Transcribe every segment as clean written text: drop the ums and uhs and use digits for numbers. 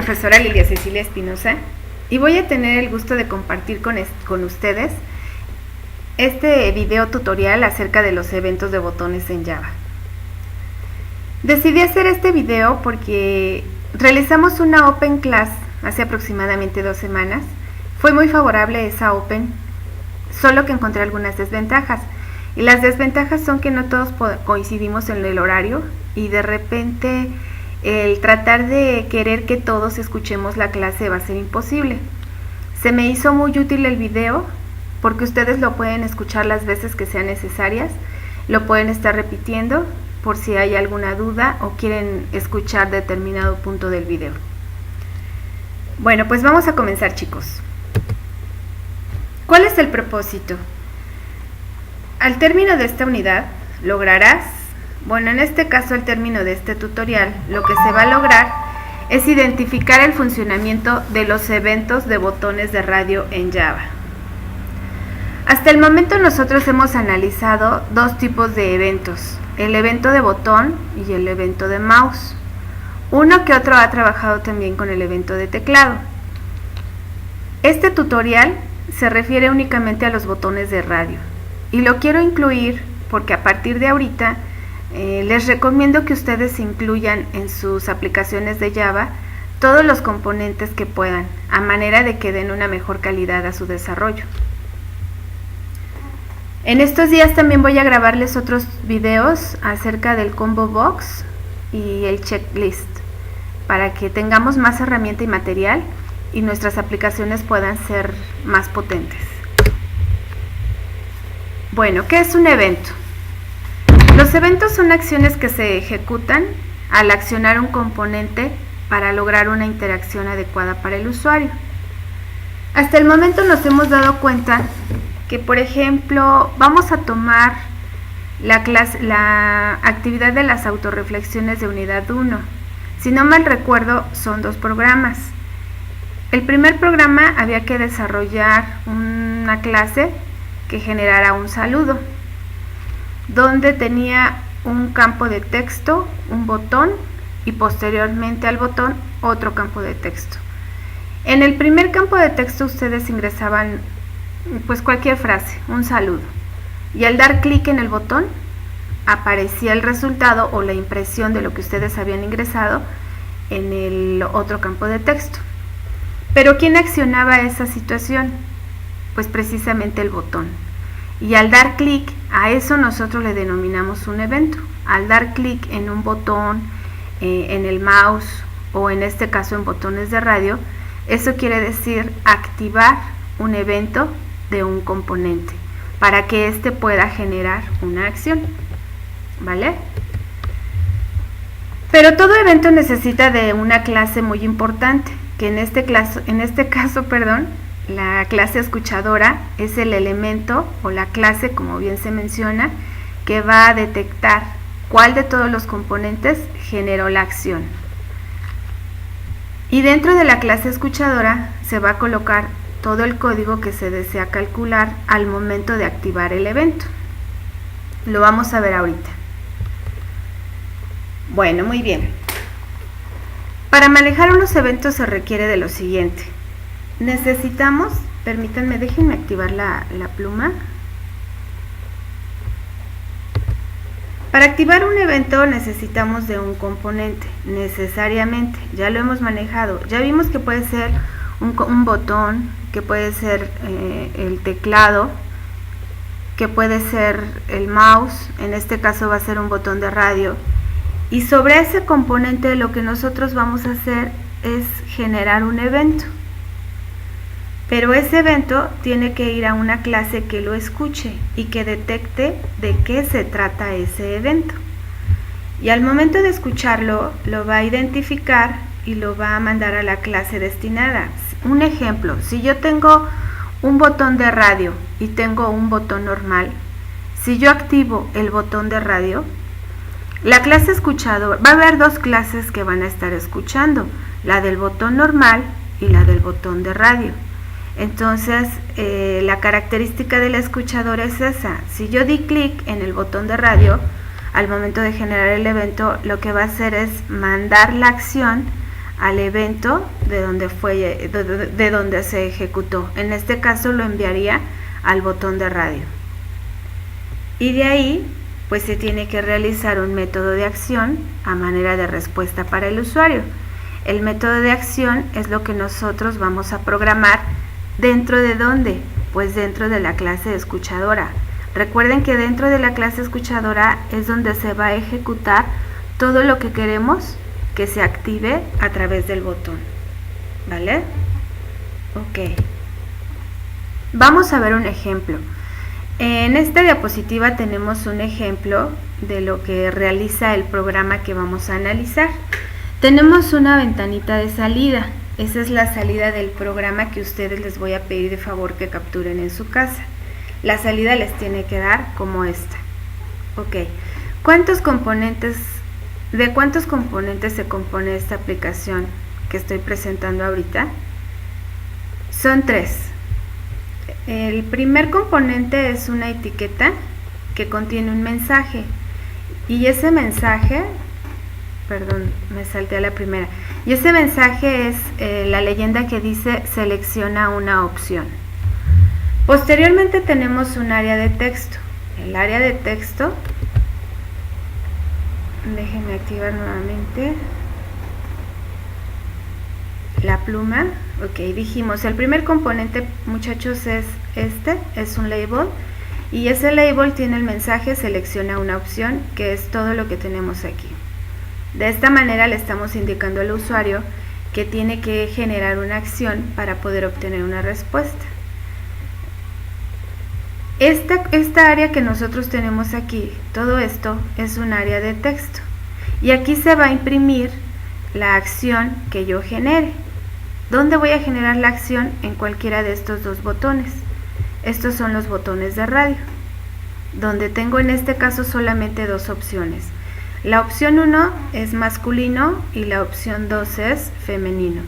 profesora Lilia Cecilia Espinosa y voy a tener el gusto de compartir con ustedes este video tutorial acerca de los eventos de botones en Java. Decidí hacer este video porque realizamos una Open Class hace aproximadamente 2 semanas. Fue muy favorable esa Open, solo que encontré algunas desventajas. Y las desventajas son que no todos coincidimos en el horario y de repente el tratar de querer que todos escuchemos la clase va a ser imposible. Se me hizo muy útil el video porque ustedes lo pueden escuchar las veces que sean necesarias, lo pueden estar repitiendo por si hay alguna duda o quieren escuchar determinado punto del video. Bueno, pues vamos a comenzar, chicos. ¿Cuál es el propósito? Al término de esta unidad, lograrás, bueno, en este caso al término de este tutorial, lo que se va a lograr es identificar el funcionamiento de los eventos de botones de radio en Java. Hasta el momento nosotros hemos analizado 2 tipos de eventos, el evento de botón y el evento de mouse. Uno que otro ha trabajado también con el evento de teclado. Este tutorial se refiere únicamente a los botones de radio. Y lo quiero incluir porque a partir de ahorita les recomiendo que ustedes incluyan en sus aplicaciones de Java todos los componentes que puedan, a manera de que den una mejor calidad a su desarrollo. En estos días también voy a grabarles otros videos acerca del combo box y el checklist, para que tengamos más herramienta y material y nuestras aplicaciones puedan ser más potentes. Bueno, ¿qué es un evento? Los eventos son acciones que se ejecutan al accionar un componente para lograr una interacción adecuada para el usuario. Hasta el momento nos hemos dado cuenta que, por ejemplo, vamos a tomar la actividad de las autorreflexiones de unidad 1. Si no mal recuerdo, son 2 programas. El primer programa había que desarrollar una clase que generara un saludo, donde tenía un campo de texto, un botón y posteriormente al botón otro campo de texto. En el primer campo de texto ustedes ingresaban pues cualquier frase, un saludo, y al dar clic en el botón aparecía el resultado o la impresión de lo que ustedes habían ingresado en el otro campo de texto. Pero ¿quién accionaba esa situación? Pues precisamente el botón. Y al dar clic, a eso nosotros le denominamos un evento. Al dar clic en un botón, en el mouse o en este caso en botones de radio, eso quiere decir activar un evento de un componente para que éste pueda generar una acción, ¿vale? Pero todo evento necesita de una clase muy importante, que en este caso, la clase escuchadora es el elemento o la clase, como bien se menciona, que va a detectar cuál de todos los componentes generó la acción. Y dentro de la clase escuchadora se va a colocar todo el código que se desea calcular al momento de activar el evento. Lo vamos a ver ahorita. Bueno, muy bien. Para manejar unos eventos se requiere de lo siguiente. Necesitamos, permítanme, déjenme activar la pluma. Para activar un evento necesitamos de un componente, necesariamente, ya lo hemos manejado. Ya vimos que puede ser un botón, que puede ser el teclado, que puede ser el mouse, en este caso va a ser un botón de radio. Y sobre ese componente lo que nosotros vamos a hacer es generar un evento. Pero ese evento tiene que ir a una clase que lo escuche y que detecte de qué se trata ese evento. Y al momento de escucharlo, lo va a identificar y lo va a mandar a la clase destinada. Un ejemplo, si yo tengo un botón de radio y tengo un botón normal, si yo activo el botón de radio, la clase escuchador, va a haber 2 clases que van a estar escuchando, la del botón normal y la del botón de radio. Entonces, la característica del escuchador es esa. Si yo di clic en el botón de radio, al momento de generar el evento, lo que va a hacer es mandar la acción al evento de donde se ejecutó. En este caso lo enviaría al botón de radio. Y de ahí pues se tiene que realizar un método de acción a manera de respuesta para el usuario. El método de acción es lo que nosotros vamos a programar ¿dentro de dónde? Pues dentro de la clase escuchadora. Recuerden que dentro de la clase escuchadora es donde se va a ejecutar todo lo que queremos que se active a través del botón, ¿vale? Ok. Vamos a ver un ejemplo. En esta diapositiva tenemos un ejemplo de lo que realiza el programa que vamos a analizar. Tenemos una ventanita de salida. Esa es la salida del programa que ustedes les voy a pedir de favor que capturen en su casa. La salida les tiene que dar como esta. Ok. ¿De cuántos componentes se compone esta aplicación que estoy presentando ahorita? Son 3. El primer componente es una etiqueta que contiene un mensaje. Y ese mensaje, perdón, me salté a la primera. Y ese mensaje es la leyenda que dice selecciona una opción. Posteriormente tenemos un área de texto. El área de texto, déjenme activar nuevamente la pluma. Ok, dijimos, el primer componente, muchachos, es es un label. Y ese label tiene el mensaje selecciona una opción, que es todo lo que tenemos aquí. De esta manera le estamos indicando al usuario que tiene que generar una acción para poder obtener una respuesta. Esta área que nosotros tenemos aquí, todo esto es un área de texto. Y aquí se va a imprimir la acción que yo genere. ¿Dónde voy a generar la acción? En cualquiera de estos dos botones. Estos son los botones de radio, donde tengo en este caso solamente dos opciones. La opción 1 es masculino y la opción 2 es femenino.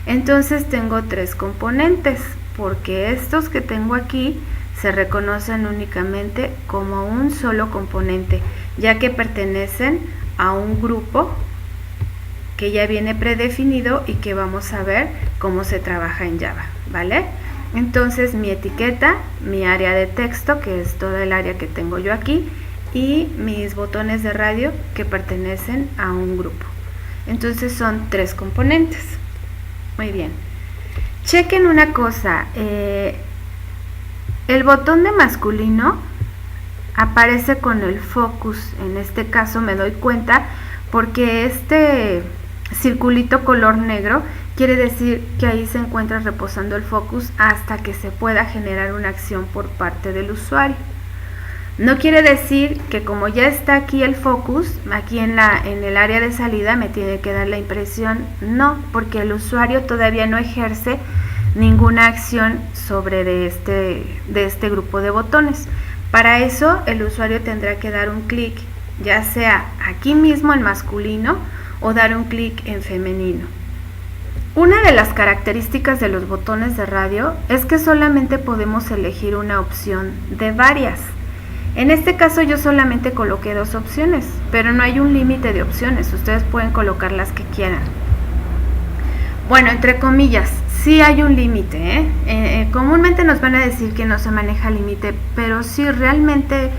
Entonces tengo 3 componentes, porque estos que tengo aquí se reconocen únicamente como un solo componente, ya que pertenecen a un grupo que ya viene predefinido y que vamos a ver cómo se trabaja en Java, ¿vale? Entonces mi etiqueta, mi área de texto, que es toda el área que tengo yo aquí, y mis botones de radio que pertenecen a un grupo. Entonces son 3 componentes. Muy bien. Chequen una cosa. El botón de masculino aparece con el focus. En este caso me doy cuenta porque este circulito color negro quiere decir que ahí se encuentra reposando el focus hasta que se pueda generar una acción por parte del usuario. No quiere decir que como ya está aquí el focus, aquí en el área de salida me tiene que dar la impresión, no, porque el usuario todavía no ejerce ninguna acción sobre de este grupo de botones. Para eso el usuario tendrá que dar un clic, ya sea aquí mismo en masculino o dar un clic en femenino. Una de las características de los botones de radio es que solamente podemos elegir una opción de varias. En este caso yo solamente coloqué 2 opciones, pero no hay un límite de opciones, ustedes pueden colocar las que quieran. Bueno, entre comillas, sí hay un límite, comúnmente nos van a decir que no se maneja límite, pero sí realmente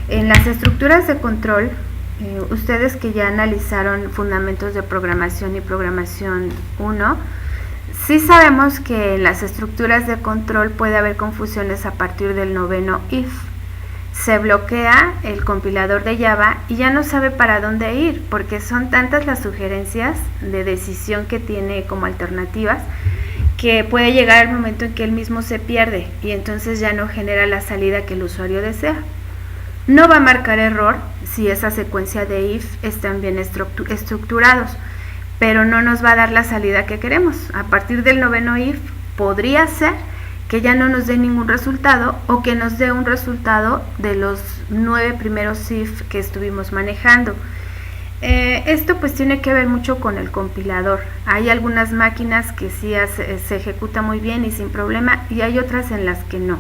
en las estructuras de control, ustedes que ya analizaron fundamentos de programación y programación 1, sí sabemos que en las estructuras de control puede haber confusiones a partir del 9º if. Se bloquea el compilador de Java y ya no sabe para dónde ir, porque son tantas las sugerencias de decisión que tiene como alternativas, que puede llegar el momento en que él mismo se pierde y entonces ya no genera la salida que el usuario desea. No va a marcar error si esa secuencia de if están bien estructurados, pero no nos va a dar la salida que queremos. A partir del 9º if podría ser que ya no nos dé ningún resultado o que nos dé un resultado de los 9 primeros if que estuvimos manejando. Esto pues tiene que ver mucho con el compilador. Hay algunas máquinas que sí se ejecuta muy bien y sin problema, y hay otras en las que no,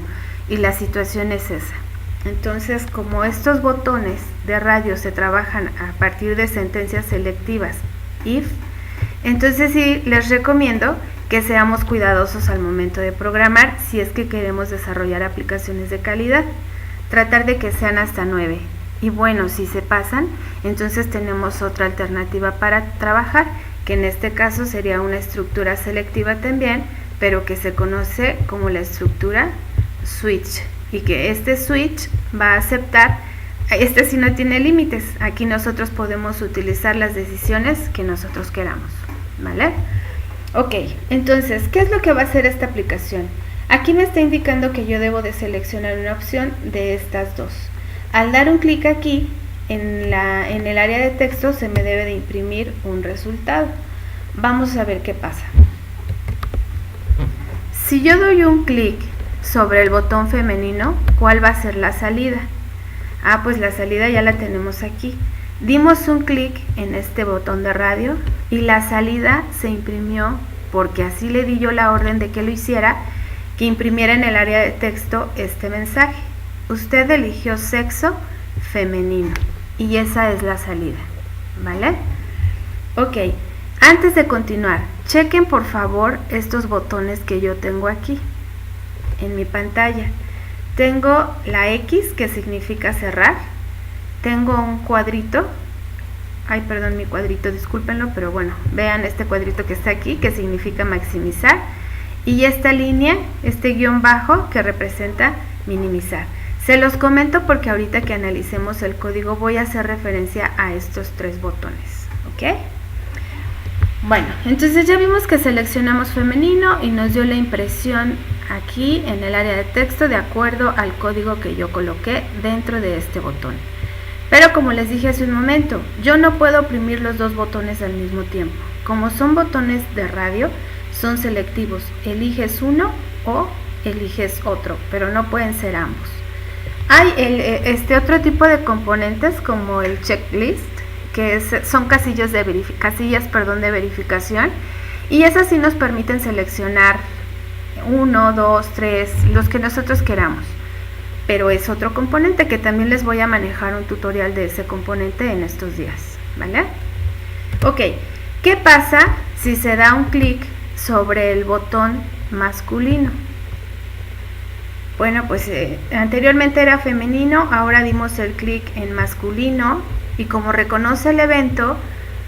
y la situación es esa. Entonces, como estos botones de radio se trabajan a partir de sentencias selectivas if, Entonces sí, les recomiendo que seamos cuidadosos al momento de programar si es que queremos desarrollar aplicaciones de calidad. Tratar de que sean hasta 9. Y bueno, si se pasan, entonces tenemos otra alternativa para trabajar, que en este caso sería una estructura selectiva también, pero que se conoce como la estructura switch. Y que este switch va a aceptar, este sí no tiene límites, aquí nosotros podemos utilizar las decisiones que nosotros queramos, ¿vale? Ok, entonces, ¿qué es lo que va a hacer esta aplicación? Aquí me está indicando que yo debo de seleccionar una opción de estas dos. Al dar un clic aquí, en el área de texto se me debe de imprimir un resultado. Vamos a ver qué pasa. Si yo doy un clic sobre el botón femenino, ¿cuál va a ser la salida? Pues la salida ya la tenemos aquí. Dimos un clic en este botón de radio y la salida se imprimió porque así le di yo la orden de que lo hiciera, que imprimiera en el área de texto este mensaje. Usted eligió sexo femenino y esa es la salida, ¿vale? Ok, antes de continuar, chequen por favor estos botones que yo tengo aquí en mi pantalla. Tengo la X, que significa cerrar. Tengo un cuadrito. Perdón, mi cuadrito, discúlpenlo, pero bueno, vean este cuadrito que está aquí, que significa maximizar. Y esta línea, este guión bajo, que representa minimizar. Se los comento porque ahorita que analicemos el código voy a hacer referencia a estos tres botones, ¿ok? Bueno, entonces ya vimos que seleccionamos femenino y nos dio la impresión aquí en el área de texto de acuerdo al código que yo coloqué dentro de este botón. Pero como les dije hace un momento, yo no puedo oprimir los dos botones al mismo tiempo. Como son botones de radio, son selectivos. Eliges uno o eliges otro, pero no pueden ser ambos. Hay otro tipo de componentes como el checklist, que son casillas de verificación, y esas sí nos permiten seleccionar 1, 2, 3, los que nosotros queramos. Pero es otro componente que también les voy a manejar un tutorial de ese componente en estos días, ¿vale? Ok, ¿qué pasa si se da un clic sobre el botón masculino? Bueno, pues anteriormente era femenino, ahora dimos el clic en masculino y como reconoce el evento,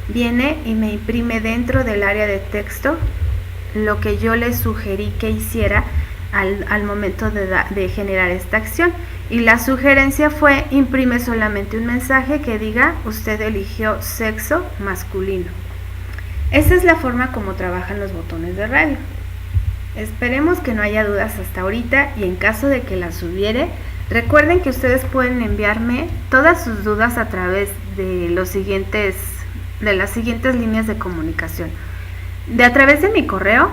viene y me imprime dentro del área de texto lo que yo le sugerí que hiciera al momento de generar esta acción. Y la sugerencia fue: imprime solamente un mensaje que diga usted eligió sexo masculino. Esa es la forma como trabajan los botones de radio. Esperemos que no haya dudas hasta ahorita, y en caso de que las hubiere, recuerden que ustedes pueden enviarme todas sus dudas a través de las siguientes líneas de comunicación. A través de mi correo,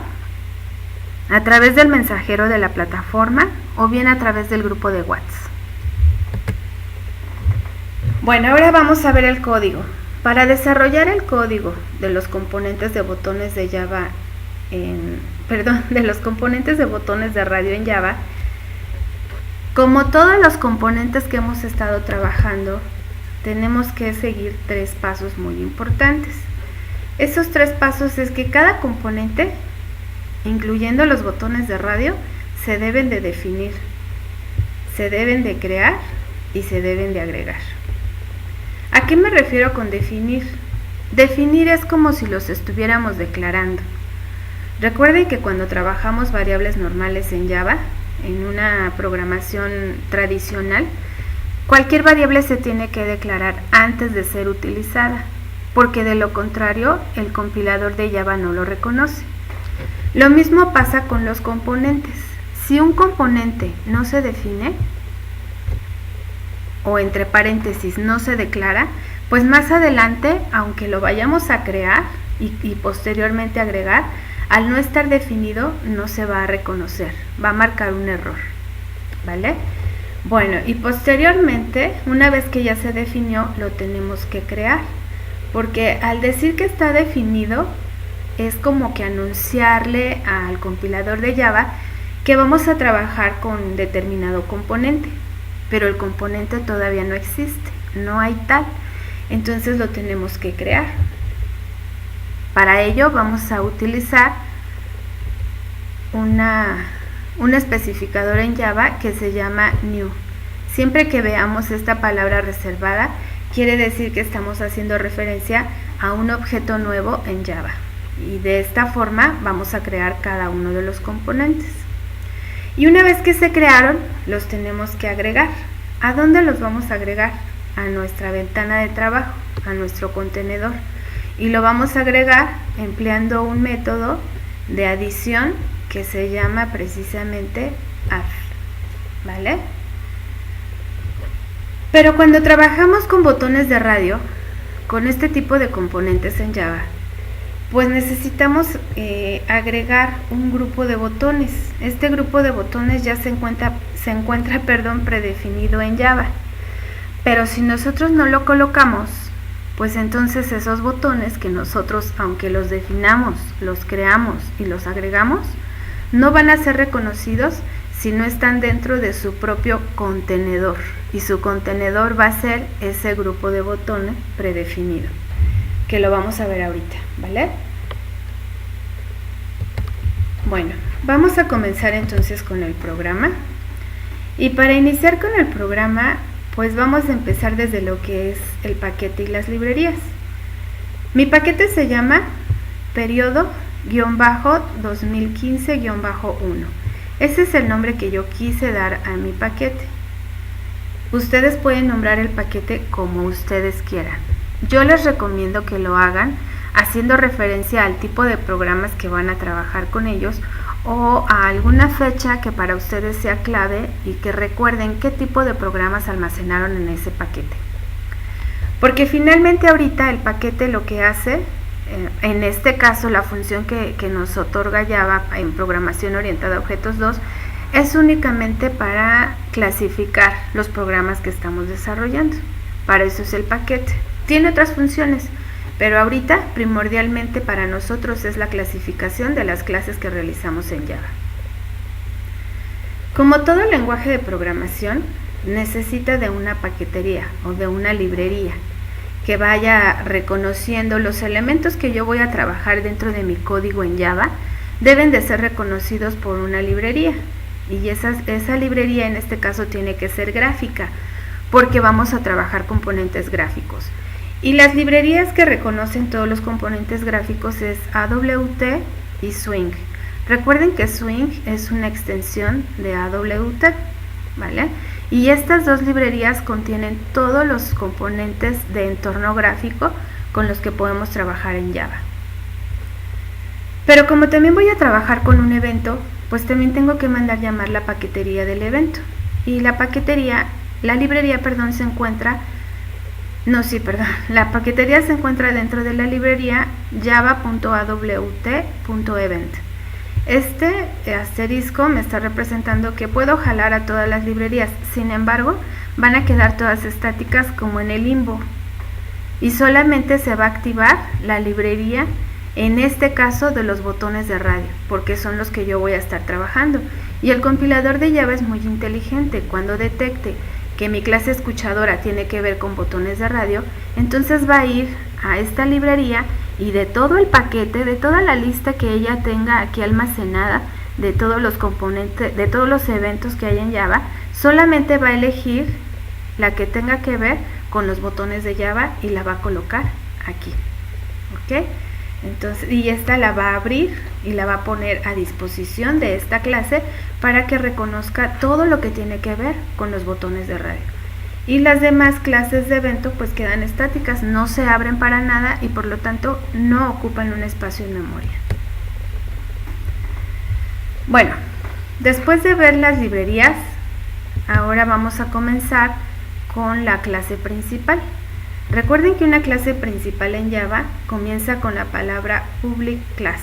a través del mensajero de la plataforma o bien a través del grupo de WhatsApp. Bueno, ahora vamos a ver el código. Para desarrollar el código de los componentes de botones de Java de los componentes de botones de radio en Java, como todos los componentes que hemos estado trabajando, tenemos que seguir 3 pasos muy importantes. Esos 3 pasos es que cada componente, incluyendo los botones de radio, se deben de definir, se deben de crear y se deben de agregar. ¿A qué me refiero con definir? Definir es como si los estuviéramos declarando. Recuerden que cuando trabajamos variables normales en Java, en una programación tradicional, cualquier variable se tiene que declarar antes de ser utilizada, porque de lo contrario el compilador de Java no lo reconoce. Lo mismo pasa con los componentes. Si un componente no se define, o entre paréntesis no se declara, pues más adelante, aunque lo vayamos a crear y posteriormente agregar, al no estar definido no se va a reconocer, va a marcar un error, ¿vale? Bueno, y posteriormente, una vez que ya se definió, lo tenemos que crear, porque al decir que está definido, es como que anunciarle al compilador de Java que vamos a trabajar con determinado componente, pero el componente todavía no existe, no hay tal, entonces lo tenemos que crear. Para ello vamos a utilizar un especificador en Java que se llama new. Siempre que veamos esta palabra reservada, quiere decir que estamos haciendo referencia a un objeto nuevo en Java. Y de esta forma vamos a crear cada uno de los componentes. Y una vez que se crearon, los tenemos que agregar. ¿A dónde los vamos a agregar? A nuestra ventana de trabajo, a nuestro contenedor. Y lo vamos a agregar empleando un método de adición que se llama precisamente add, ¿vale? Pero cuando trabajamos con botones de radio, con este tipo de componentes en Java, pues necesitamos agregar un grupo de botones. Este grupo de botones ya se encuentra predefinido en Java. Pero si nosotros no lo colocamos, pues entonces esos botones que nosotros, aunque los definamos, los creamos y los agregamos, no van a ser reconocidos si no están dentro de su propio contenedor. Y su contenedor va a ser ese grupo de botones predefinido, que lo vamos a ver ahorita, ¿vale? Bueno, vamos a comenzar entonces con el programa. Y para iniciar con el programa, pues vamos a empezar desde lo que es el paquete y las librerías. Mi paquete se llama periodo-2015-1. Ese es el nombre que yo quise dar a mi paquete. Ustedes pueden nombrar el paquete como ustedes quieran. Yo les recomiendo que lo hagan haciendo referencia al tipo de programas que van a trabajar con ellos o a alguna fecha que para ustedes sea clave y que recuerden qué tipo de programas almacenaron en ese paquete. Porque finalmente ahorita el paquete lo que hace, en este caso la función que nos otorga Java en programación orientada a objetos 2, es únicamente para clasificar los programas que estamos desarrollando. Para eso es el paquete. Tiene otras funciones, pero ahorita primordialmente para nosotros es la clasificación de las clases que realizamos en Java. Como todo lenguaje de programación, necesita de una paquetería o de una librería que vaya reconociendo los elementos que yo voy a trabajar dentro de mi código en Java. Deben de ser reconocidos por una librería, y esa librería en este caso tiene que ser gráfica, porque vamos a trabajar componentes gráficos. Y las librerías que reconocen todos los componentes gráficos es AWT y Swing. Recuerden que Swing es una extensión de AWT, ¿vale? Y estas dos librerías contienen todos los componentes de entorno gráfico con los que podemos trabajar en Java. Pero como también voy a trabajar con un evento, pues también tengo que mandar llamar la paquetería del evento. Y la librería se encuentra... la paquetería se encuentra dentro de la librería java.awt.event. Este asterisco me está representando que puedo jalar a todas las librerías, sin embargo, van a quedar todas estáticas como en el limbo. Y solamente se va a activar la librería, en este caso de los botones de radio, porque son los que yo voy a estar trabajando. Y el compilador de Java es muy inteligente. Cuando detecte que mi clase escuchadora tiene que ver con botones de radio, entonces va a ir a esta librería y de todo el paquete, de toda la lista que ella tenga aquí almacenada, de todos los componentes, de todos los eventos que hay en Java, solamente va a elegir la que tenga que ver con los botones de Java y la va a colocar aquí, ¿ok? Entonces, y esta la va a abrir y la va a poner a disposición de esta clase para que reconozca todo lo que tiene que ver con los botones de radio. Y las demás clases de evento pues quedan estáticas, no se abren para nada y por lo tanto no ocupan un espacio en memoria. Bueno, después de ver las librerías, ahora vamos a comenzar con la clase principal. Recuerden que una clase principal en Java comienza con la palabra public class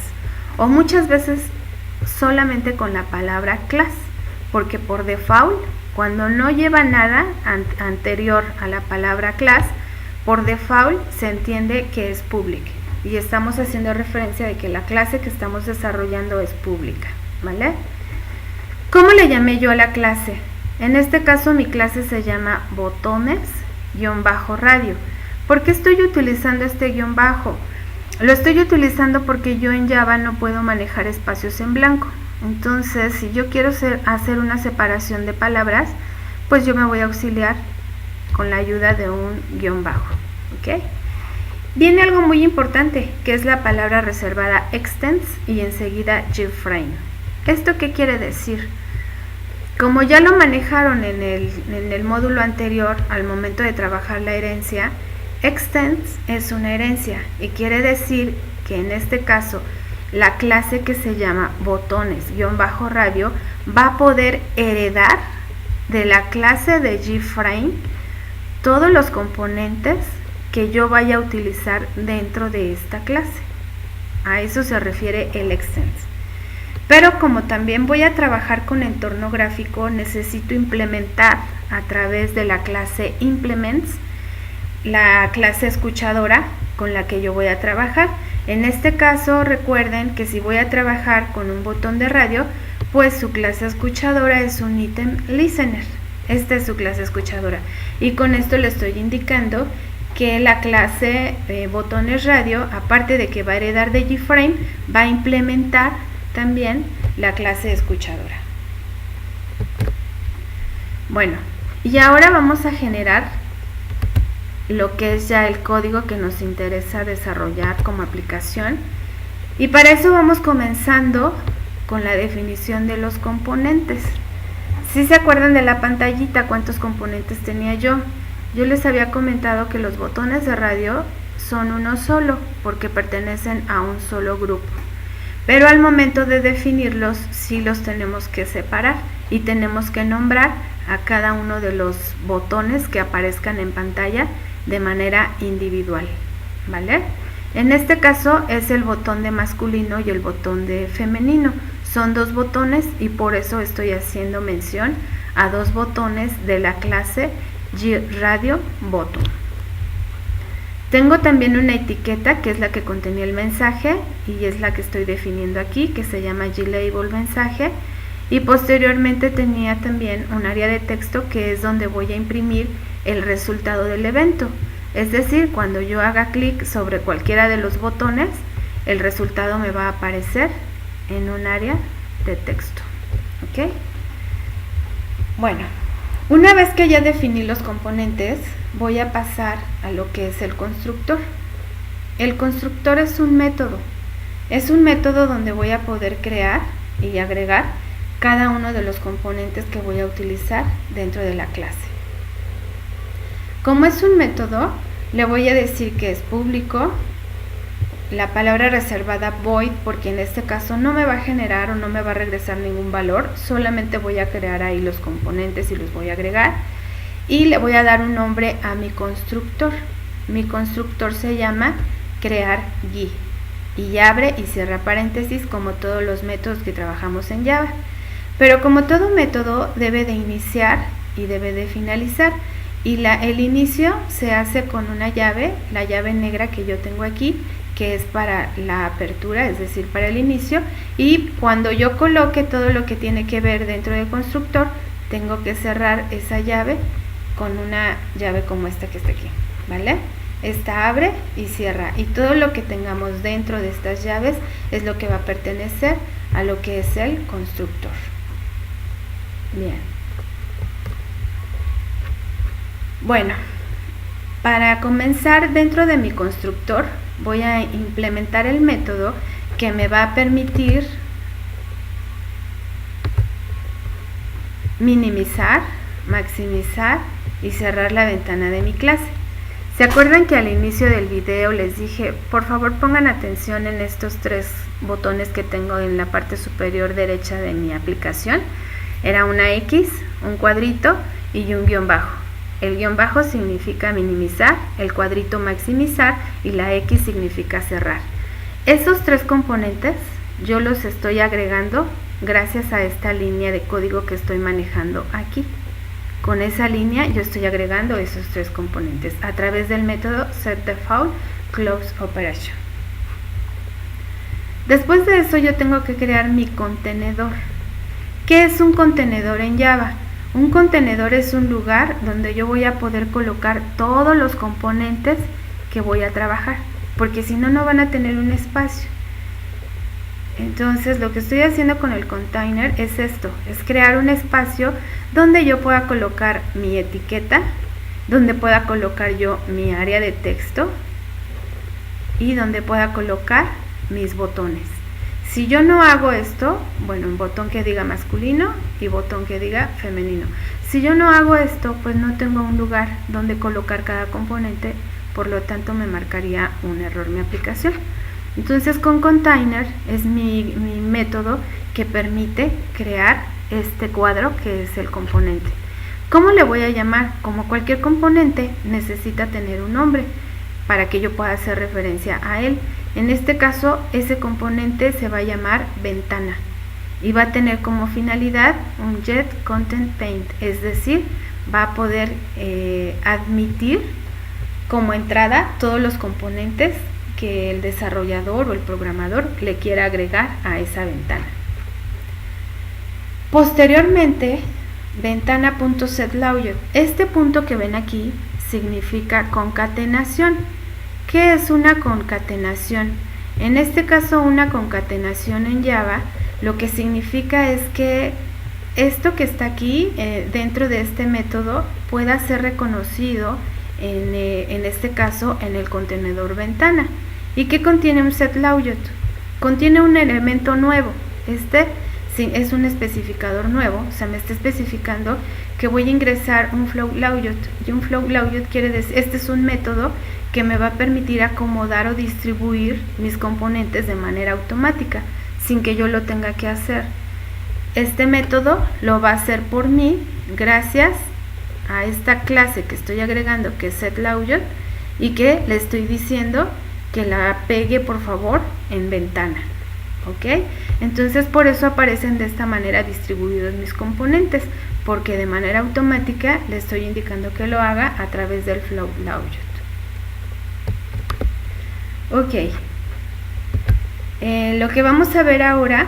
o muchas veces solamente con la palabra class, porque por default, cuando no lleva nada anterior a la palabra class, por default se entiende que es public y estamos haciendo referencia de que la clase que estamos desarrollando es pública, ¿vale? ¿Cómo le llamé yo a la clase? En este caso mi clase se llama botones-radio. ¿Por qué estoy utilizando este guión bajo? Lo estoy utilizando porque yo en Java no puedo manejar espacios en blanco. Entonces, si yo quiero hacer una separación de palabras, pues yo me voy a auxiliar con la ayuda de un guión bajo. ¿Ok? Viene algo muy importante, que es la palabra reservada extends y enseguida gframe. ¿Esto qué quiere decir? Como ya lo manejaron en el módulo anterior al momento de trabajar la herencia, extends es una herencia y quiere decir que en este caso la clase que se llama botones-radio va a poder heredar de la clase de gframe todos los componentes que yo vaya a utilizar dentro de esta clase. A eso se refiere el extends. Pero como también voy a trabajar con entorno gráfico, necesito implementar a través de la clase implements la clase escuchadora con la que yo voy a trabajar. En este caso, recuerden que si voy a trabajar con un botón de radio, pues su clase escuchadora es un item listener. Esta es su clase escuchadora. Y con esto le estoy indicando que la clase botones radio, aparte de que va a heredar de gframe, va a implementar también la clase escuchadora. Bueno, y ahora vamos a generar lo que es ya el código que nos interesa desarrollar como aplicación, y para eso vamos comenzando con la definición de los componentes. Si se acuerdan de la pantallita, ¿cuántos componentes tenía yo? Yo les había comentado que los botones de radio son uno solo porque pertenecen a un solo grupo, pero al momento de definirlos sí los tenemos que separar y tenemos que nombrar a cada uno de los botones que aparezcan en pantalla de manera individual, ¿vale? En este caso es el botón de masculino y el botón de femenino. Son dos botones y por eso estoy haciendo mención a dos botones de la clase gRadio Bottom. Tengo también una etiqueta que es la que contenía el mensaje y es la que estoy definiendo aquí, que se llama glabel mensaje, y posteriormente tenía también un área de texto que es donde voy a imprimir el resultado del evento. Es decir, cuando yo haga clic sobre cualquiera de los botones, el resultado me va a aparecer en un área de texto. ¿Ok? Bueno, una vez que ya definí los componentes, voy a pasar a lo que es el constructor. El constructor es un método. Es un método donde voy a poder crear y agregar cada uno de los componentes que voy a utilizar dentro de la clase. Como es un método, le voy a decir que es público, la palabra reservada void, porque en este caso no me va a generar o no me va a regresar ningún valor, solamente voy a crear ahí los componentes y los voy a agregar, y le voy a dar un nombre a mi constructor. Mi constructor se llama crearGui y abre y cierra paréntesis como todos los métodos que trabajamos en Java. Pero como todo método debe de iniciar y debe de finalizar, y el inicio se hace con una llave, la llave negra que yo tengo aquí, que es para la apertura, es decir, para el inicio, y cuando yo coloque todo lo que tiene que ver dentro del constructor, tengo que cerrar esa llave con una llave como esta que está aquí, ¿vale? Esta abre y cierra, y todo lo que tengamos dentro de estas llaves es lo que va a pertenecer a lo que es el constructor. Bien. Bueno, para comenzar, dentro de mi constructor voy a implementar el método que me va a permitir minimizar, maximizar y cerrar la ventana de mi clase. ¿Se acuerdan que al inicio del video les dije, por favor pongan atención en estos tres botones que tengo en la parte superior derecha de mi aplicación? Era una X, un cuadrito y un guión bajo. El guión bajo significa minimizar, el cuadrito maximizar y la X significa cerrar. Esos tres componentes yo los estoy agregando gracias a esta línea de código que estoy manejando aquí. Con esa línea yo estoy agregando esos tres componentes a través del método setDefaultCloseOperation. Después de eso yo tengo que crear mi contenedor. ¿Qué es un contenedor en Java? Un contenedor es un lugar donde yo voy a poder colocar todos los componentes que voy a trabajar. porque si no, no van a tener un espacio. Entonces lo que estoy haciendo con el container es esto, es crear un espacio donde yo pueda colocar mi etiqueta, donde pueda colocar yo mi área de texto y donde pueda colocar mis botones. Si yo no hago esto, bueno, un botón que diga masculino y botón que diga femenino. Si yo no hago esto, pues no tengo un lugar donde colocar cada componente, por lo tanto me marcaría un error mi aplicación. Entonces con container es mi método que permite crear este cuadro que es el componente. ¿Cómo le voy a llamar? Como cualquier componente necesita tener un nombre para que yo pueda hacer referencia a él. En este caso ese componente se va a llamar ventana y va a tener como finalidad un Get Content Paint, es decir, va a poder admitir como entrada todos los componentes que el desarrollador o el programador le quiera agregar a esa ventana. Posteriormente, ventana.setLayout. Este punto que ven aquí significa concatenación. ¿Qué es una concatenación? En este caso, una concatenación en Java lo que significa es que esto que está aquí dentro de este método pueda ser reconocido en este caso en el contenedor ventana. ¿Y qué contiene un setLayout? Contiene un elemento nuevo. Este es un especificador nuevo, o sea, me está especificando que voy a ingresar un floatLayout. Y un floatLayout quiere decir, este es un método que me va a permitir acomodar o distribuir mis componentes de manera automática, sin que yo lo tenga que hacer. Este método lo va a hacer por mí gracias a esta clase que estoy agregando, que es setLayout, y que le estoy diciendo que la pegue por favor en ventana. ¿Ok? Entonces por eso aparecen de esta manera distribuidos mis componentes, porque de manera automática le estoy indicando que lo haga a través del floatLayout. Ok, lo que vamos a ver ahora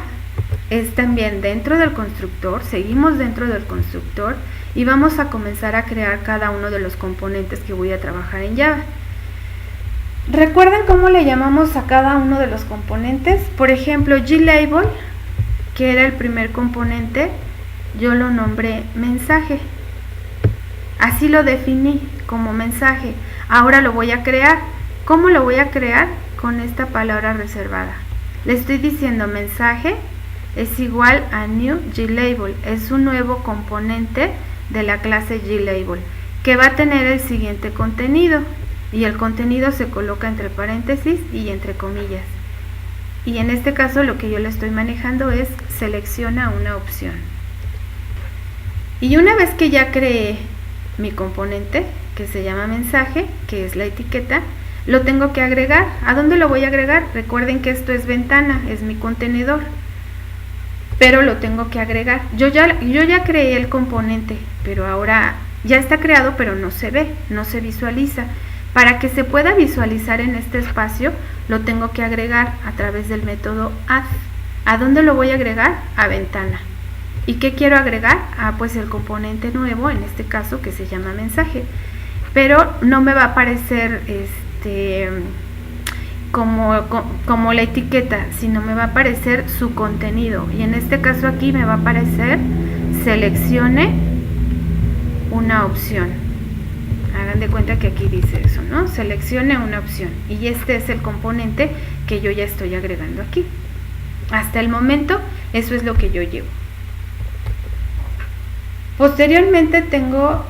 es también dentro del constructor. Seguimos dentro del constructor y vamos a comenzar a crear cada uno de los componentes que voy a trabajar en Java. ¿Recuerdan cómo le llamamos a cada uno de los componentes? Por ejemplo, glabel, que era el primer componente, yo lo nombré mensaje. Así lo definí como mensaje. Ahora lo voy a crear. ¿Cómo lo voy a crear? Con esta palabra reservada. Le estoy diciendo mensaje es igual a new glabel. Es un nuevo componente de la clase glabel que va a tener el siguiente contenido. Y el contenido se coloca entre paréntesis y entre comillas. Y en este caso lo que yo le estoy manejando es selecciona una opción. Y una vez que ya creé mi componente, que se llama mensaje, que es la etiqueta, lo tengo que agregar. ¿A dónde lo voy a agregar? Recuerden que esto es ventana, es mi contenedor, pero lo tengo que agregar. Yo ya creé el componente, pero ahora ya está creado, pero no se ve, no se visualiza. Para que se pueda visualizar en este espacio, lo tengo que agregar a través del método add. ¿A dónde lo voy a agregar? A ventana. ¿Y qué quiero agregar? Pues el componente nuevo, en este caso, que se llama mensaje. Pero no me va a aparecer como la etiqueta, sino me va a aparecer su contenido. Y en este caso aquí me va a aparecer seleccione una opción. Hagan de cuenta que aquí dice eso, ¿no? Seleccione una opción. Y este es el componente que yo ya estoy agregando aquí. Hasta el momento, eso es lo que yo llevo. Posteriormente tengo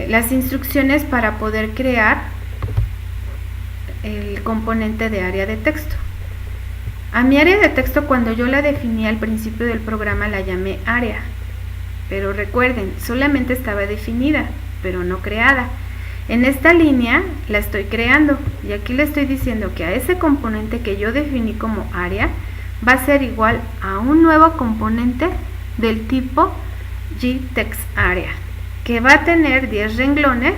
las instrucciones para poder crear el componente de área de texto. A mi área de texto, cuando yo la definí al principio del programa, la llamé área. Pero recuerden, solamente estaba definida, pero no creada. En esta línea la estoy creando y aquí le estoy diciendo que a ese componente que yo definí como área va a ser igual a un nuevo componente del tipo gTextArea, que va a tener 10 renglones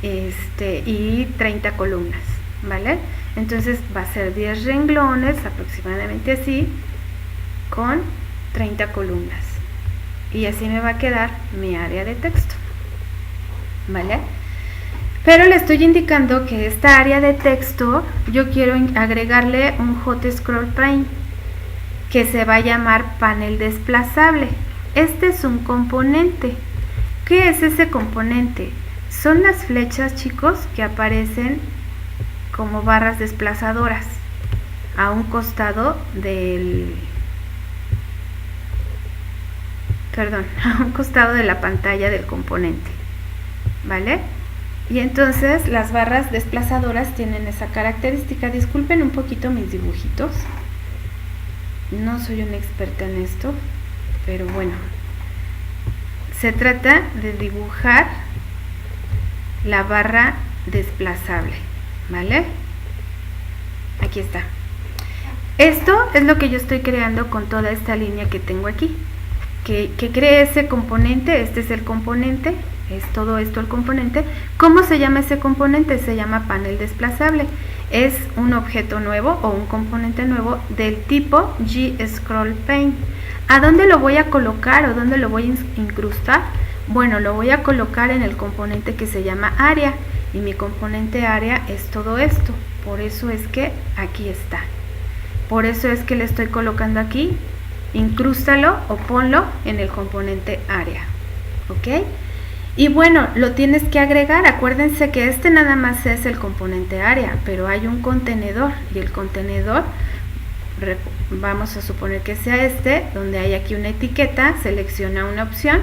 y 30 columnas, ¿vale? Entonces va a ser 10 renglones, aproximadamente así, con 30 columnas. Y así me va a quedar mi área de texto, ¿vale? Pero le estoy indicando que esta área de texto yo quiero agregarle un hot scroll pane que se va a llamar panel desplazable. Este es un componente. ¿Qué es ese componente? Son las flechas, chicos, que aparecen como barras desplazadoras a un costado a un costado de la pantalla del componente, ¿vale? Y entonces las barras desplazadoras tienen esa característica. Disculpen un poquito mis dibujitos, no soy una experta en esto, pero bueno, se trata de dibujar la barra desplazable, ¿vale? Aquí está. Esto es lo que yo estoy creando con toda esta línea que tengo aquí, que cree ese componente. Este es el componente, es todo esto el componente. ¿Cómo se llama ese componente? Se llama panel desplazable. Es un objeto nuevo o un componente nuevo del tipo GScrollPane. ¿A dónde lo voy a colocar o dónde lo voy a incrustar? Bueno, lo voy a colocar en el componente que se llama área, y mi componente área es todo esto. Por eso es que aquí está. Por eso es que le estoy colocando aquí, incrústalo o ponlo en el componente área, ¿ok? Y bueno, lo tienes que agregar. Acuérdense que este nada más es el componente área, pero hay un contenedor, y el contenedor, vamos a suponer que sea este, donde hay aquí una etiqueta, selecciona una opción,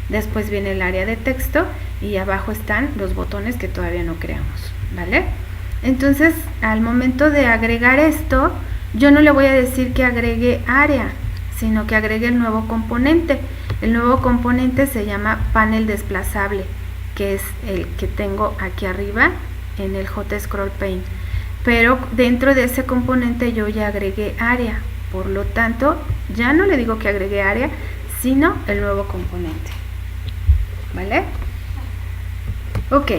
después viene el área de texto y abajo están los botones que todavía no creamos, ¿vale? Entonces, al momento de agregar esto, yo no le voy a decir que agregue área, sino que agregue el nuevo componente. El nuevo componente se llama panel desplazable, que es el que tengo aquí arriba en el Hot Scroll Pane. Pero dentro de ese componente yo ya agregué área, por lo tanto ya no le digo que agregue área, sino el nuevo componente, ¿vale? Ok,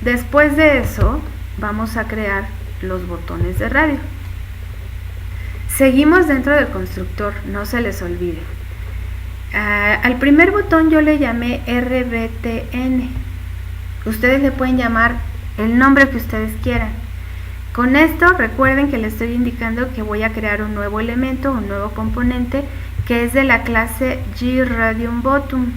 después de eso vamos a crear los botones de radio. Seguimos dentro del constructor, no se les olvide. Al primer botón yo le llamé RBTN. Ustedes le pueden llamar el nombre que ustedes quieran. Con esto recuerden que les estoy indicando que voy a crear un nuevo elemento, un nuevo componente, que es de la clase GRadiumBottom,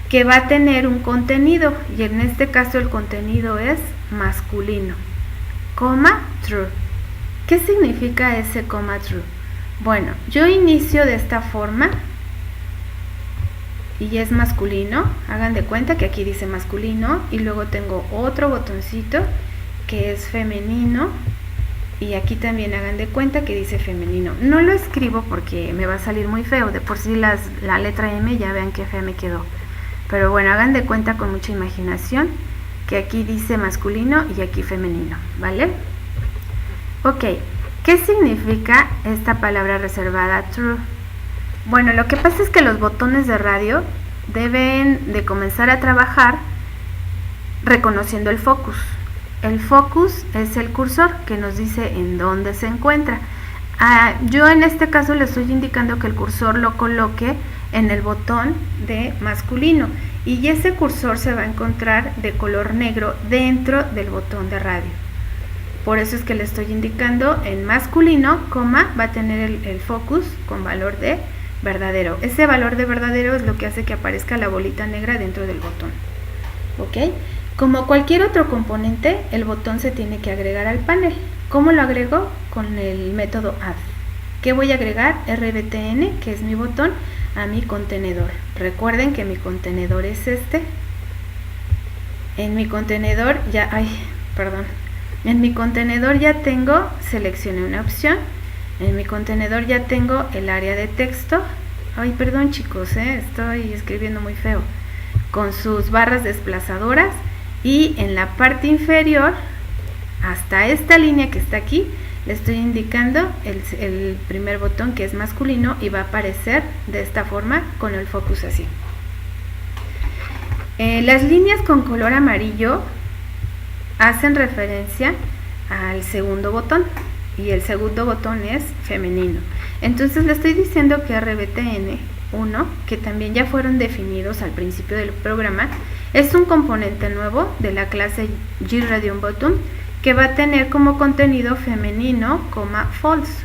que va a tener un contenido, y en este caso el contenido es masculino, coma true. ¿Qué significa ese coma true? Bueno, yo inicio de esta forma y es masculino. Hagan de cuenta que aquí dice masculino, y luego tengo otro botoncito que es femenino, y aquí también hagan de cuenta que dice femenino. No lo escribo porque me va a salir muy feo, de por sí la letra M ya vean qué fea me quedó, pero bueno, hagan de cuenta con mucha imaginación que aquí dice masculino y aquí femenino, ¿vale? Ok, ¿qué significa esta palabra reservada true? Bueno, lo que pasa es que los botones de radio deben de comenzar a trabajar reconociendo el focus. El focus es el cursor que nos dice en dónde se encuentra. Yo en este caso le estoy indicando que el cursor lo coloque en el botón de masculino, y ese cursor se va a encontrar de color negro dentro del botón de radio. Por eso es que le estoy indicando en masculino, coma, va a tener el focus con valor de verdadero. Ese valor de verdadero es lo que hace que aparezca la bolita negra dentro del botón, ¿ok? Como cualquier otro componente, el botón se tiene que agregar al panel. ¿Cómo lo agrego? Con el método add. ¿Qué voy a agregar? RBTN, que es mi botón, a mi contenedor. Recuerden que mi contenedor es este. En mi contenedor ya, en mi contenedor ya tengo, seleccioné una opción. En mi contenedor ya tengo el área de texto. Ay, perdón chicos, estoy escribiendo muy feo. Con sus barras desplazadoras, y en la parte inferior, hasta esta línea que está aquí, le estoy indicando el primer botón, que es masculino, y va a aparecer de esta forma con el focus así. Las líneas con color amarillo hacen referencia al segundo botón, y el segundo botón es femenino. Entonces le estoy diciendo que RBTN 1, que también ya fueron definidos al principio del programa, Es un componente nuevo de la clase GRadium_Bottom que va a tener como contenido femenino, false.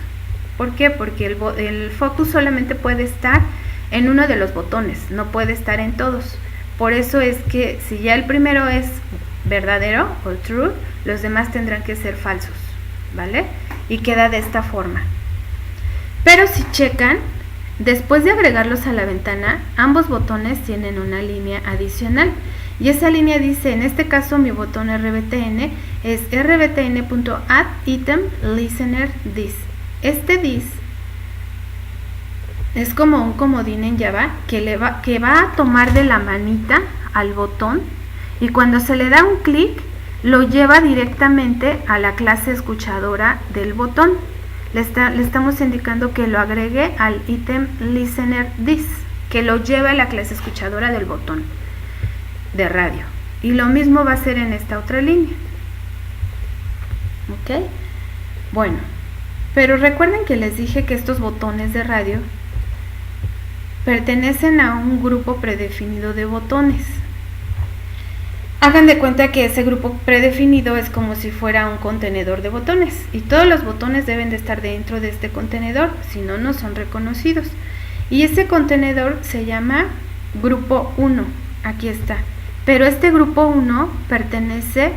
¿Por qué? Porque el focus solamente puede estar en uno de los botones, no puede estar en todos. Por eso es que si ya el primero es verdadero o true, los demás tendrán que ser falsos, ¿vale? Y queda de esta forma. Pero si checan, después de agregarlos a la ventana, ambos botones tienen una línea adicional. Y esa línea dice, en este caso mi botón RBTN es rbtn.add_item_listener_this. Este this es como un comodín en Java que va a tomar de la manita al botón, y cuando se le da un clic lo lleva directamente a la clase escuchadora del botón. Le estamos indicando que lo agregue al item listener this, que lo lleve a la clase escuchadora del botón de radio. Y lo mismo va a ser en esta otra línea. ¿Ok? Bueno, pero recuerden que les dije que estos botones de radio pertenecen a un grupo predefinido de botones. Hagan de cuenta que ese grupo predefinido es como si fuera un contenedor de botones, y todos los botones deben de estar dentro de este contenedor, si no, no son reconocidos. Y ese contenedor se llama grupo 1, aquí está. Pero este grupo 1 pertenece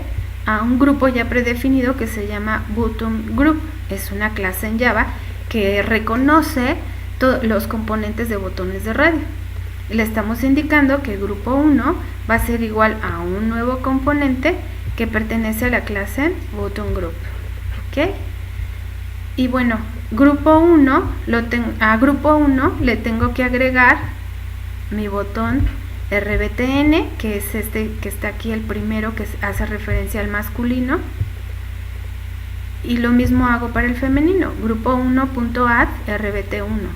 a un grupo ya predefinido que se llama button group. Es una clase en Java que reconoce los componentes de botones de radio. Le estamos indicando que el grupo 1 va a ser igual a un nuevo componente que pertenece a la clase button group. ¿Ok? Y bueno, a grupo 1 le tengo que agregar mi botón RBTN, que es este que está aquí, el primero, que hace referencia al masculino. Y lo mismo hago para el femenino, grupo 1.add_rbT1.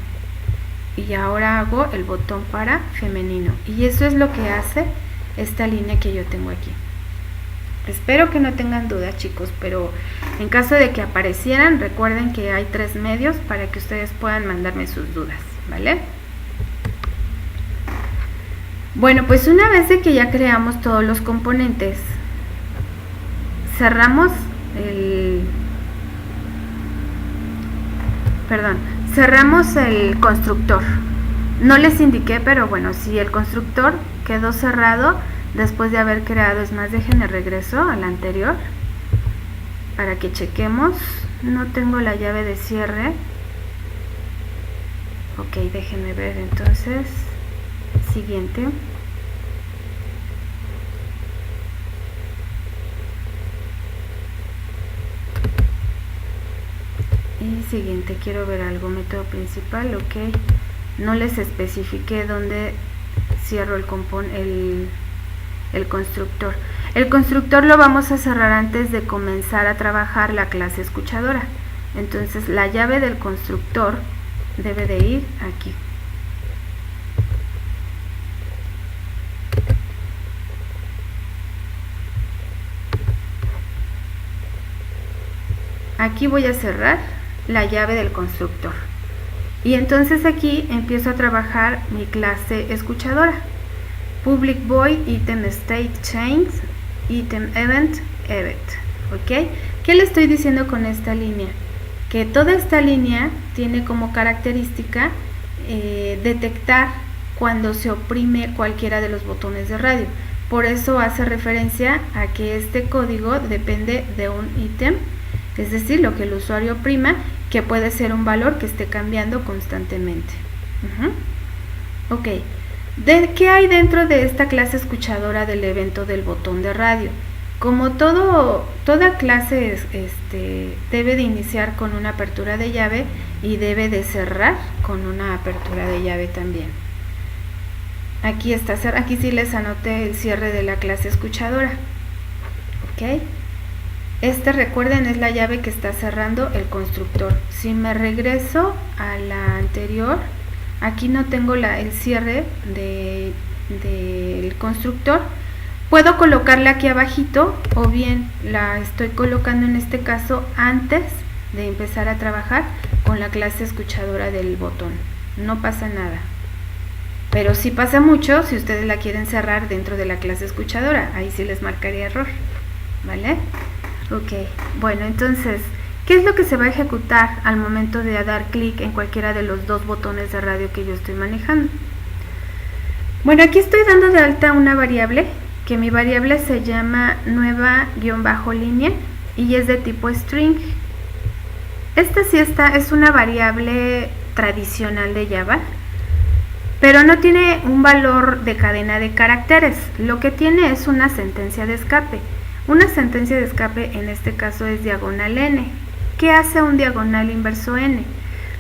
Y ahora hago el botón para femenino. Y eso es lo que hace esta línea que yo tengo aquí. Espero que no tengan dudas, chicos, pero en caso de que aparecieran, recuerden que hay 3 medios para que ustedes puedan mandarme sus dudas, ¿vale? Bueno, pues una vez de que ya creamos todos los componentes, cerramos el constructor. No les indiqué, pero bueno, si el constructor quedó cerrado después de haber creado, es más, déjenme regreso al anterior para que chequemos. No tengo la llave de cierre. Ok, déjenme ver entonces. Siguiente. Y siguiente, quiero ver algo. Método principal, ok. No les especifiqué dónde cierro el constructor. El constructor lo vamos a cerrar antes de comenzar a trabajar la clase escuchadora. Entonces la llave del constructor debe de ir aquí. Aquí voy a cerrar la llave del constructor. Y entonces aquí empiezo a trabajar mi clase escuchadora. Public void item state change item event. ¿Ok? ¿Qué le estoy diciendo con esta línea? Que toda esta línea tiene como característica detectar cuando se oprime cualquiera de los botones de radio. Por eso hace referencia a que este código depende de un ítem, es decir, lo que el usuario oprima, que puede ser un valor que esté cambiando constantemente. Ok, ¿qué hay dentro de esta clase escuchadora del evento del botón de radio? Como toda clase debe de iniciar con una apertura de llave y debe de cerrar con una apertura de llave también. Aquí está, aquí sí les anoté el cierre de la clase escuchadora. Ok. Recuerden, es la llave que está cerrando el constructor. Si me regreso a la anterior, aquí no tengo el cierre del constructor. Puedo colocarla aquí abajito, o bien la estoy colocando en este caso antes de empezar a trabajar con la clase escuchadora del botón. No pasa nada. pero sí pasa mucho si ustedes la quieren cerrar dentro de la clase escuchadora, ahí sí les marcaría error, ¿vale? Ok, bueno, entonces, ¿qué es lo que se va a ejecutar al momento de dar clic en cualquiera de los dos botones de radio que yo estoy manejando? Bueno, aquí estoy dando de alta una variable, que mi variable se llama nueva-línea y es de tipo string. Esta sí es una variable tradicional de Java, pero no tiene un valor de cadena de caracteres, lo que tiene es una sentencia de escape. Una sentencia de escape en este caso es diagonal n. ¿Qué hace un diagonal inverso n?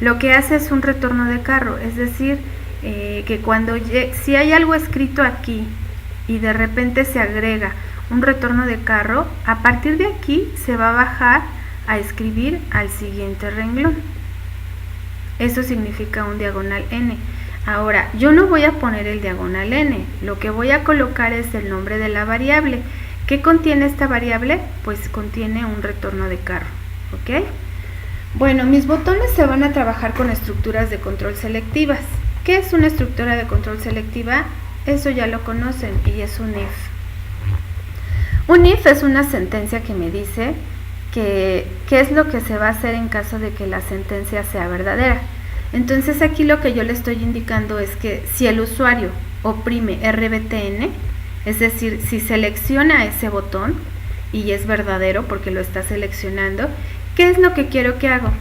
Lo que hace es un retorno de carro, es decir, que si hay algo escrito aquí y de repente se agrega un retorno de carro, a partir de aquí se va a bajar a escribir al siguiente renglón. Eso significa un diagonal n. Ahora, yo no voy a poner el diagonal n, lo que voy a colocar es el nombre de la variable. ¿Qué contiene esta variable? Pues contiene un retorno de carro, ¿ok? Bueno, mis botones se van a trabajar con estructuras de control selectivas. ¿Qué es una estructura de control selectiva? Eso ya lo conocen y es un if. Un if es una sentencia que me dice qué es lo que se va a hacer en caso de que la sentencia sea verdadera. Entonces aquí lo que yo le estoy indicando es que si el usuario oprime RBTN, es decir, si selecciona ese botón y es verdadero porque lo está seleccionando, ¿qué es lo que quiero que haga?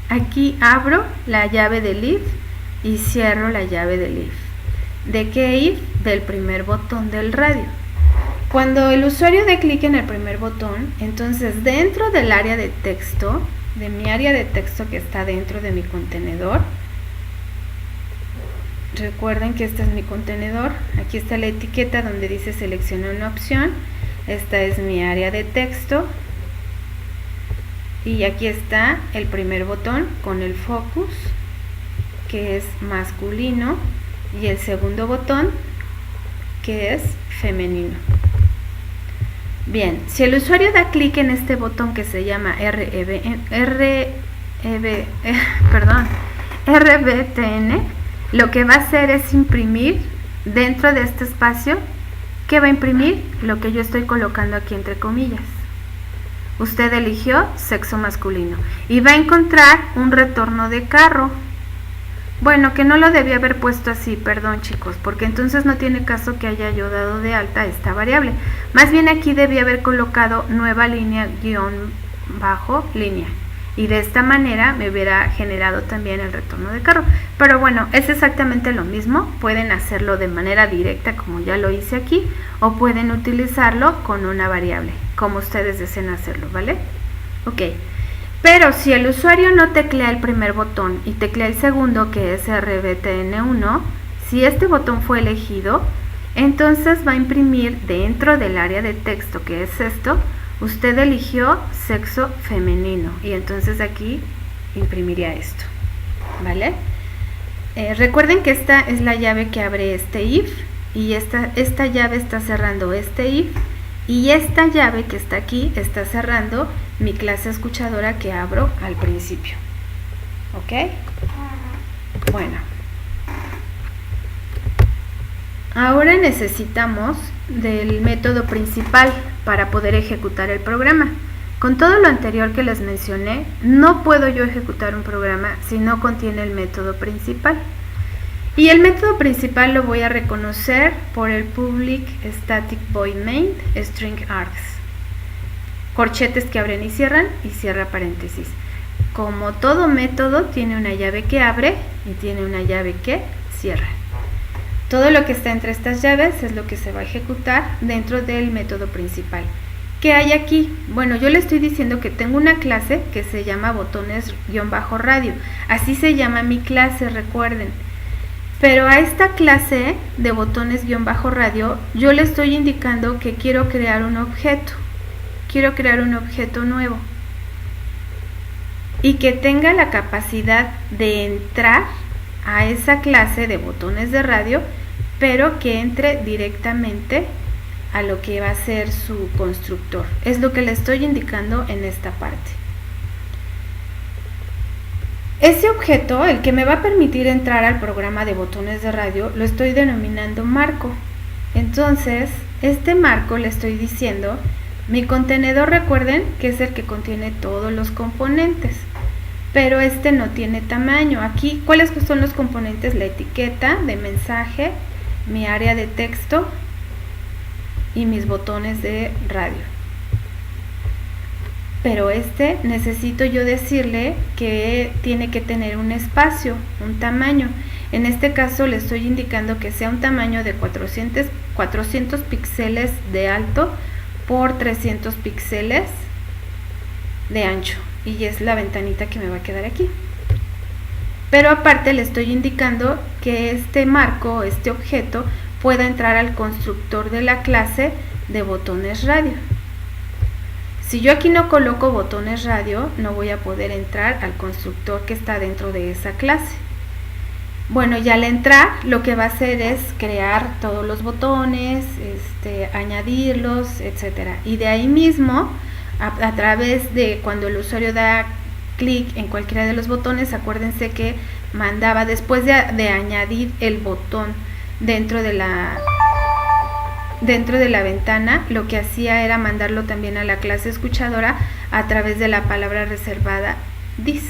Aquí abro la llave del if y cierro la llave del if. ¿De qué if? Del primer botón del radio. Cuando el usuario dé clic en el primer botón, entonces dentro del área de texto, de mi área de texto que está dentro de mi contenedor, recuerden que este es mi contenedor, aquí está la etiqueta donde dice selecciona una opción, esta es mi área de texto y aquí está el primer botón con el focus, que es masculino, y el segundo botón, que es femenino. Bien, si el usuario da clic en este botón que se llama RBTN, lo que va a hacer es imprimir dentro de este espacio. ¿Qué va a imprimir? Lo que yo estoy colocando aquí entre comillas. Usted eligió sexo masculino y va a encontrar un retorno de carro. Bueno, que no lo debía haber puesto así, perdón chicos, porque entonces no tiene caso que haya yo dado de alta esta variable. Más bien aquí debía haber colocado nueva línea línea y de esta manera me hubiera generado también el retorno de carro. Pero bueno, es exactamente lo mismo, pueden hacerlo de manera directa como ya lo hice aquí o pueden utilizarlo con una variable, como ustedes deseen hacerlo, ¿vale? Ok. Pero si el usuario no teclea el primer botón y teclea el segundo, que es RBTN1, si este botón fue elegido, entonces va a imprimir dentro del área de texto, que es esto, usted eligió sexo femenino y entonces aquí imprimiría esto, ¿vale? Recuerden que esta es la llave que abre este if y esta llave está cerrando este if y esta llave que está aquí está cerrando mi clase escuchadora que abro al principio. ¿Ok? Bueno. Ahora necesitamos del método principal para poder ejecutar el programa. Con todo lo anterior que les mencioné, no puedo yo ejecutar un programa si no contiene el método principal. Y el método principal lo voy a reconocer por el public static void main string args. Corchetes que abren y cierra paréntesis. Como todo método tiene una llave que abre y tiene una llave que cierra. Todo lo que está entre estas llaves es lo que se va a ejecutar dentro del método principal. ¿Qué hay aquí? Bueno, yo le estoy diciendo que tengo una clase que se llama botones-radio. Así se llama mi clase, recuerden. Pero a esta clase de botones-radio yo le estoy indicando que quiero crear un objeto. Quiero crear un objeto nuevo. Y que tenga la capacidad de entrar a esa clase de botones de radio, pero que entre directamente a lo que va a ser su constructor. Es lo que le estoy indicando en esta parte. Ese objeto, el que me va a permitir entrar al programa de botones de radio, lo estoy denominando marco. Entonces, este marco le estoy diciendo, mi contenedor, recuerden que es el que contiene todos los componentes, pero este no tiene tamaño. Aquí, ¿cuáles son los componentes? La etiqueta de mensaje, mi área de texto y mis botones de radio. Pero necesito yo decirle que tiene que tener un espacio, un tamaño. En este caso le estoy indicando que sea un tamaño de 400 píxeles de alto por 300 píxeles de ancho, y es la ventanita que me va a quedar aquí. Pero aparte le estoy indicando que este marco, este objeto, pueda entrar al constructor de la clase de botones radio. Si yo aquí no coloco botones radio, no voy a poder entrar al constructor que está dentro de esa clase. Bueno, y al entrar lo que va a hacer es crear todos los botones, añadirlos, etcétera. Y de ahí mismo, a través de cuando el usuario da clic en cualquiera de los botones, acuérdense que mandaba, después de añadir el botón dentro de la ventana, lo que hacía era mandarlo también a la clase escuchadora a través de la palabra reservada this,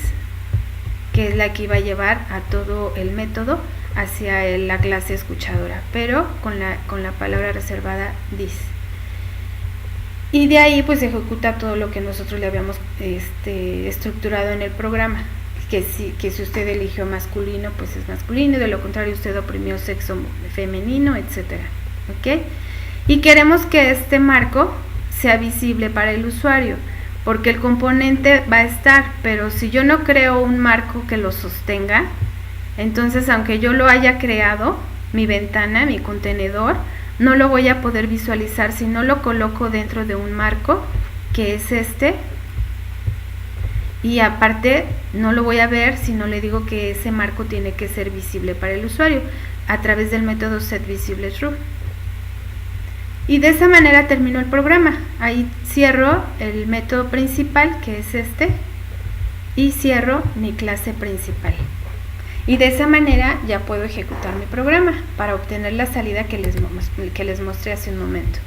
que es la que iba a llevar a todo el método hacia la clase escuchadora, pero con la palabra reservada this. Y de ahí pues ejecuta todo lo que nosotros le habíamos estructurado en el programa, que si usted eligió masculino, pues es masculino, de lo contrario usted oprimió sexo femenino, etcétera. ¿Ok? Y queremos que este marco sea visible para el usuario, porque el componente va a estar, pero si yo no creo un marco que lo sostenga, entonces aunque yo lo haya creado, mi ventana, mi contenedor, no lo voy a poder visualizar si no lo coloco dentro de un marco, que es y aparte no lo voy a ver si no le digo que ese marco tiene que ser visible para el usuario a través del método setVisibleTrue. Y de esa manera termino el programa. Ahí cierro el método principal, que es y cierro mi clase principal. Y de esa manera ya puedo ejecutar mi programa para obtener la salida que les mostré hace un momento.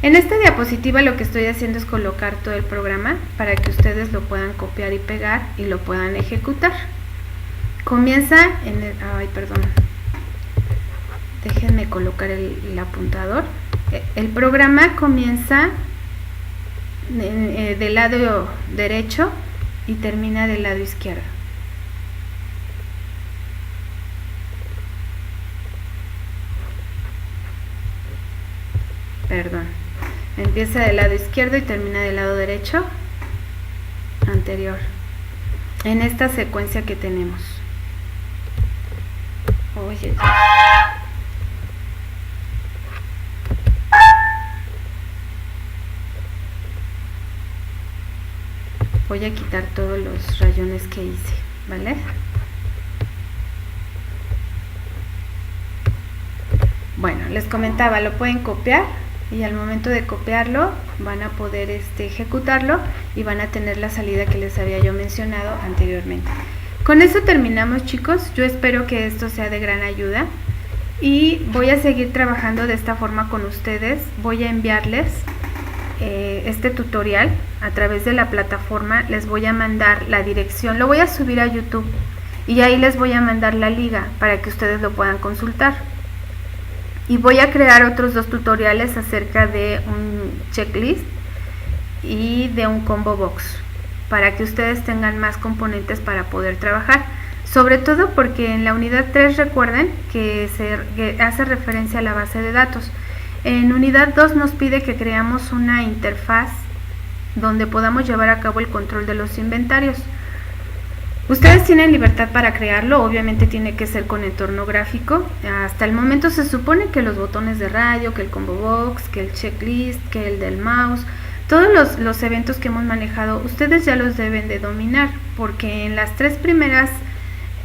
En esta diapositiva lo que estoy haciendo es colocar todo el programa para que ustedes lo puedan copiar y pegar y lo puedan ejecutar. Comienza en déjenme colocar el apuntador. El programa comienza del lado derecho y termina del lado izquierdo. Empieza del lado izquierdo y termina del lado derecho anterior, en esta secuencia que tenemos. Voy a quitar todos los rayones que hice, ¿vale? Bueno, les comentaba, lo pueden copiar y al momento de copiarlo van a poder ejecutarlo y van a tener la salida que les había yo mencionado anteriormente. Con eso terminamos, chicos. Yo espero que esto sea de gran ayuda y voy a seguir trabajando de esta forma con ustedes. Voy a enviarles este tutorial a través de la plataforma. Les voy a mandar la dirección, lo voy a subir a YouTube y ahí les voy a mandar la liga para que ustedes lo puedan consultar. Y voy a crear otros 2 tutoriales acerca de un checklist y de un combo box para que ustedes tengan más componentes para poder trabajar, sobre todo porque en la unidad 3 recuerden que hace referencia a la base de datos. En unidad 2 nos pide que creamos una interfaz donde podamos llevar a cabo el control de los inventarios. Ustedes tienen libertad para crearlo, obviamente tiene que ser con entorno gráfico. Hasta el momento se supone que los botones de radio, que el combo box, que el checklist, que el del mouse, todos los eventos que hemos manejado, ustedes ya los deben de dominar, porque en las 3 primeras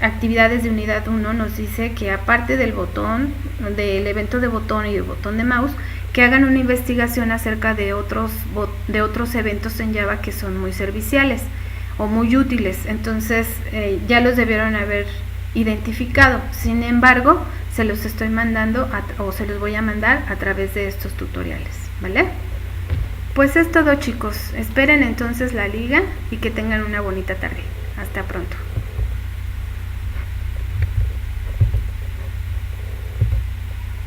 actividades de unidad 1 nos dice que aparte del botón, del evento de botón y del botón de mouse, que hagan una investigación acerca de otros eventos en Java que son muy serviciales o muy útiles, entonces ya los debieron haber identificado. Sin embargo, se los estoy mandando o se los voy a mandar a través de estos tutoriales, ¿vale? Pues es todo, chicos. Esperen entonces la liga y que tengan una bonita tarde. Hasta pronto.